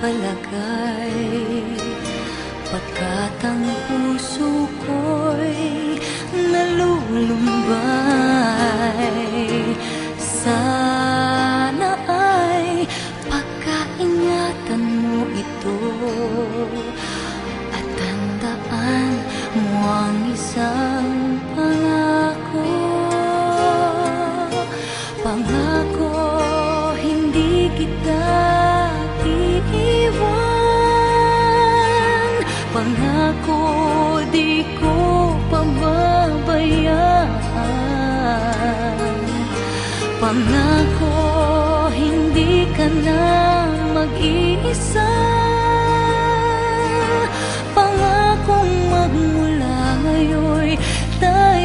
palagay, pagkat ang puso ko'y nalulumbay. Sana ay pagkaingatan mo ito at tandaan mo ang isang pangako. Pangako, hindi kita iiwan. Pangako, di ko pababayaan. Pangako, hindi ka na mag-iisa. Pangakong magmula ngayon'y tayo